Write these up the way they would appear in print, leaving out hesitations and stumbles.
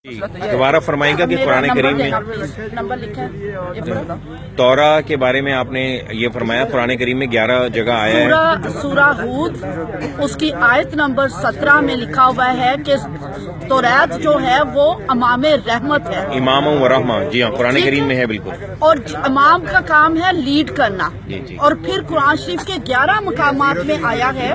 دوبارہ فرمائیں گا کہ قرآن کریم میں نمبر لکھا ہے تورا کے بارے میں آپ نے یہ فرمایا قرآن کریم میں 11 جگہ آیا ہے. سورہ ہود اس کی آیت نمبر 17 میں لکھا ہوا ہے کہ توریت جو ہے وہ امام رحمت ہے. امام و رحمہ، جی ہاں قرآن کریم میں ہے بالکل. اور امام کا کام ہے لیڈ کرنا. جی اور پھر قرآن شریف کے 11 مقامات میں آیا ہے،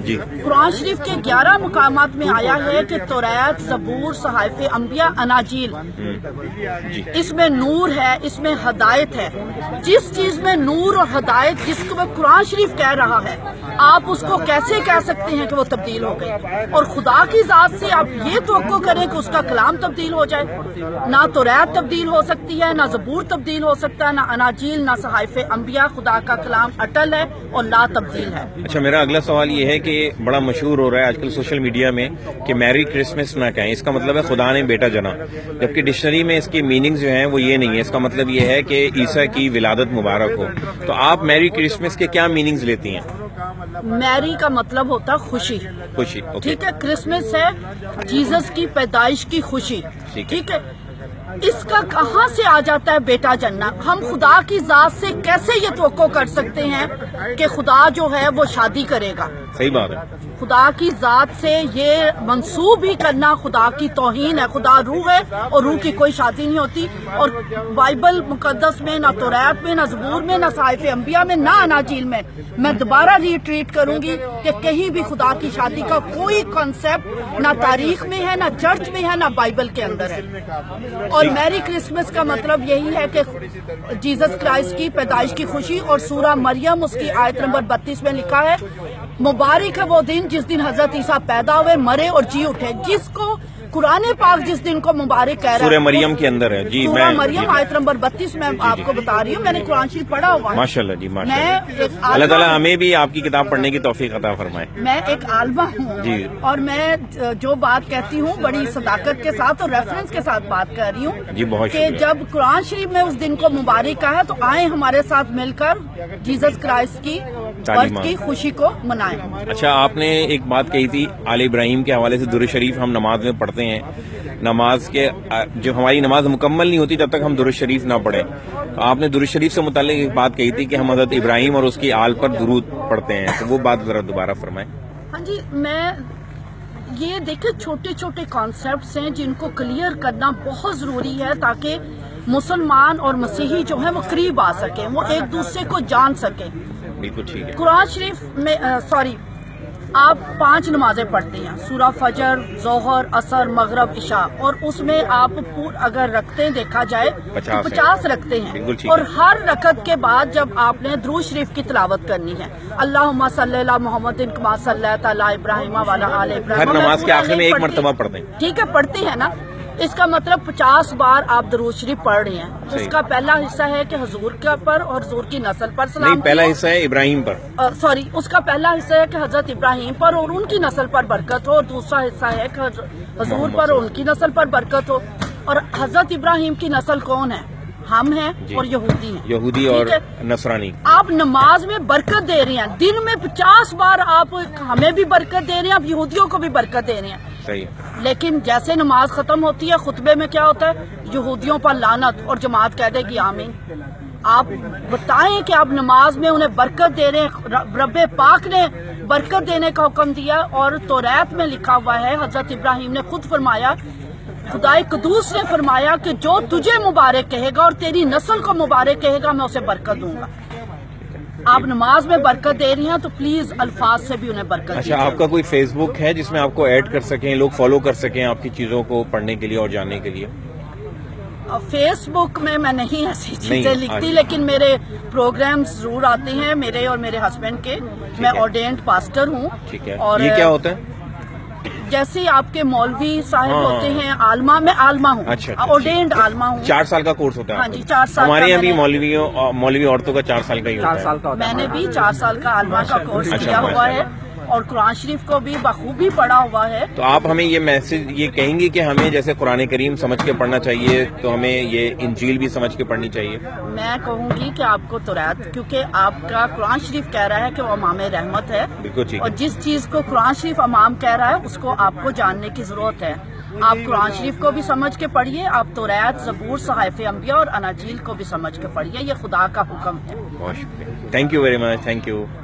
جی قرآن شریف کے 11 مقامات میں آیا ہے کہ توریت، زبور، صحائف انبیاء، اناجیل، اس میں نور ہے، اس میں ہدایت ہے. جس چیز میں نور اور ہدایت جس کو قرآن شریف کہہ رہا ہے، آپ اس کو کیسے کہہ سکتے ہیں کہ وہ تبدیل ہو گئی؟ اور خدا کی ذات سے آپ یہ توقع کریں کہ اس کا کلام تبدیل ہو جائے؟ نہ توریت تبدیل ہو سکتی ہے، نہ زبور تبدیل ہو سکتا ہے، نہ اناجیل، نہ صحائف انبیاء. خدا کا کلام اٹل ہے اور لا تبدیل ہے. اچھا، میرا اگلا سوال یہ ہے کہ بڑا مشہور ہو رہا ہے آج کل سوشل میڈیا میں کہ میری کرسمس نہ کہیں، اس کا مطلب ہے خدا نے بیٹا جنا، جبکہ ڈکشنری میں اس کی میننگ جو ہیں وہ یہ نہیں ہے. اس کا مطلب یہ ہے کہ عیسیٰ کی ولادت مبارک ہو. تو آپ میری کرسمس کے کیا میننگز لیتی ہیں؟ میری کا مطلب ہوتا خوشی. خوشی، ٹھیک ہے. کرسمس ہے جیزس کی پیدائش کی خوشی. ٹھیک ہے. اس کا کہاں سے آ جاتا ہے بیٹا جننا؟ ہم خدا کی ذات سے کیسے یہ توقع کر سکتے ہیں کہ خدا جو ہے وہ شادی کرے گا؟ صحیح بات ہے. خدا کی ذات سے یہ منسوب ہی کرنا خدا کی توہین ہے. خدا روح ہے اور روح کی کوئی شادی نہیں ہوتی. اور بائبل مقدس میں نہ توریت میں، نہ زبور میں، نہ صحائف انبیاء میں، نہ اناجیل میں دوبارہ ریٹریٹ کروں گی کہ کہیں بھی خدا کی شادی کا کوئی کانسیپٹ نہ تاریخ میں ہے، نہ چرچ میں ہے، نہ بائبل کے اندر ہے. اور میری کرسمس کا مطلب یہی ہے کہ جیزس کرائسٹ کی پیدائش کی خوشی. اور سورہ مریم اس کی آیت نمبر 32 میں لکھا ہے مبارک ہے وہ دن جس دن حضرت عیسیٰ پیدا ہوئے، مرے اور جی اٹھے. جس کو قرآن پاک جس دن کو مبارک کہہ رہا ہے سورہ مریم کے اندر ہے. جی سورہ مریم آیت نمبر 32 میں آپ کو بتا رہی ہوں. میں نے قرآن شریف پڑھا ہوا ہے. ماشاءاللہ جی ماشاءاللہ. اللہ تعالیٰ ہمیں بھی آپ کی کتاب پڑھنے کی توفیق عطا فرمائے. میں ایک عالمہ ہوں جی. اور میں جو بات کہتی ہوں بڑی صداقت کے ساتھ اور ریفرنس کے ساتھ بات کر رہی ہوں جی. بہت کہ جب قرآن شریف میں اس دن کو مبارک کہا ہے تو آئیں ہمارے ساتھ مل کر جیزس کرائسٹ کی برتھ کی خوشی کو منائیں. اچھا، آپ نے ایک بات کہی تھی آل ابراہیم کے حوالے سے درود شریف ہم نماز میں پڑھتے ہیں. نماز کے جو ہماری نماز مکمل نہیں ہوتی جب تک ہم درود شریف نہ پڑھیں. آپ نے درود شریف سے متعلق ایک بات کہی تھی کہ ہم حضرت ابراہیم اور اس کی آل پر درود پڑھتے ہیں، تو وہ بات ذرا دوبارہ فرمائیں. ہاں جی. میں یہ دیکھیں چھوٹے چھوٹے کانسیپٹس ہیں جن کو کلیئر کرنا بہت ضروری ہے تاکہ مسلمان اور مسیحی جو ہیں وہ قریب آ سکیں، وہ ایک دوسرے کو جان سکیں. بالکل ٹھیک ہے. قرآن شریف میں آپ 5 نمازیں پڑھتے ہیں، سورہ فجر، ظہر، عصر، مغرب، عشاء. اور اس میں آپ اگر رکھتے دیکھا جائے تو 50 رکھتے ہیں. اور ہر رکعت کے بعد جب آپ نے درود شریف کی تلاوت کرنی ہے، اللہم صلی علی محمد کما صلیت علی ابراہیم وعلی آل ابراہیم، ہر نماز کے آخر میں ایک مرتبہ پڑھتے ہیں. ٹھیک ہے، پڑھتے ہیں نا. اس کا مطلب 50 بار آپ درود شریف پڑھ رہے ہیں. اس کا پہلا حصہ ہے کہ حضور کے پر اور حضور کی نسل پر سلام. نہیں، پہلا حصہ ہے ابراہیم پر. اس کا پہلا حصہ ہے کہ حضرت ابراہیم پر اور ان کی نسل پر برکت ہو. اور دوسرا حصہ ہے کہ حضور پر اور ان کی نسل پر برکت ہو. اور حضرت ابراہیم کی نسل کون ہے؟ ہم ہیں اور یہودی ہیں. یہودی اور نصرانی. آپ نماز میں برکت دے رہے ہیں، دن میں 50 بار آپ ہمیں بھی برکت دے رہے ہیں، آپ یہودیوں کو بھی برکت دے رہے ہیں. صحیح. لیکن جیسے نماز ختم ہوتی ہے خطبے میں کیا ہوتا ہے؟ یہودیوں پر لعنت، اور جماعت کہہ دے گی آمین. آپ بتائیں کہ آپ نماز میں انہیں برکت دے رہے ہیں. رب پاک نے برکت دینے کا حکم دیا اور توریت میں لکھا ہوا ہے، حضرت ابراہیم نے خود فرمایا، خدائے قدوس نے فرمایا کہ جو تجھے مبارک کہے گا اور تیری نسل کو مبارک کہے گا میں اسے برکت دوں گا. آپ نماز میں برکت دے رہی ہیں تو پلیز الفاظ سے بھی انہیں برکت دیجیے. اچھا، آپ کا کوئی فیس بک ہے جس میں آپ کو ایڈ کر سکیں، لوگ فالو کر سکیں آپ کی چیزوں کو پڑھنے کے لیے اور جاننے کے لیے؟ فیس بک میں نہیں ایسی چیزیں لکھتی، لیکن میرے پروگرامز ضرور آتے ہیں میرے اور میرے ہسبینڈ کے. میں آرڈینڈ پاسٹر ہوں. ٹھیک ہے. اور یہ کیا ہوتا ہے؟ جیسے آپ کے مولوی صاحب ہوتے ہیں عالمہ، میں عالمہ ہوں. اچھا. آرڈینڈ عالمہ ہوں. 4 سال کا کورس ہوتا ہے؟ ہاں جی 4 سال. ہمارے یہاں بھی مولوی عورتوں کا 4 سال کا ہی ہوتا ہے. میں نے بھی 4 سال کا عالمہ کا کورس کیا ہوا ہے. اور قرآن شریف کو بھی بخوبی پڑھا ہوا ہے. تو آپ ہمیں یہ میسج یہ کہیں گے کہ ہمیں جیسے قرآن کریم سمجھ کے پڑھنا چاہیے تو ہمیں یہ انجیل بھی سمجھ کے پڑھنی چاہیے؟ میں کہوں گی کہ آپ کو توریت، کیونکہ آپ کا قرآن شریف کہہ رہا ہے کہ وہ امام رحمت ہے، بالکل ٹھیک اور ہے. جس چیز کو قرآن شریف امام کہہ رہا ہے اس کو آپ کو جاننے کی ضرورت ہے. آپ قرآن شریف کو بھی سمجھ کے پڑھیے، آپ توریت، زبور، صحائف انبیاء اور اناجیل کو بھی سمجھ کے پڑھیے. یہ خدا کا حکم ہے. بہت شکریہ. Thank you very much. Thank you.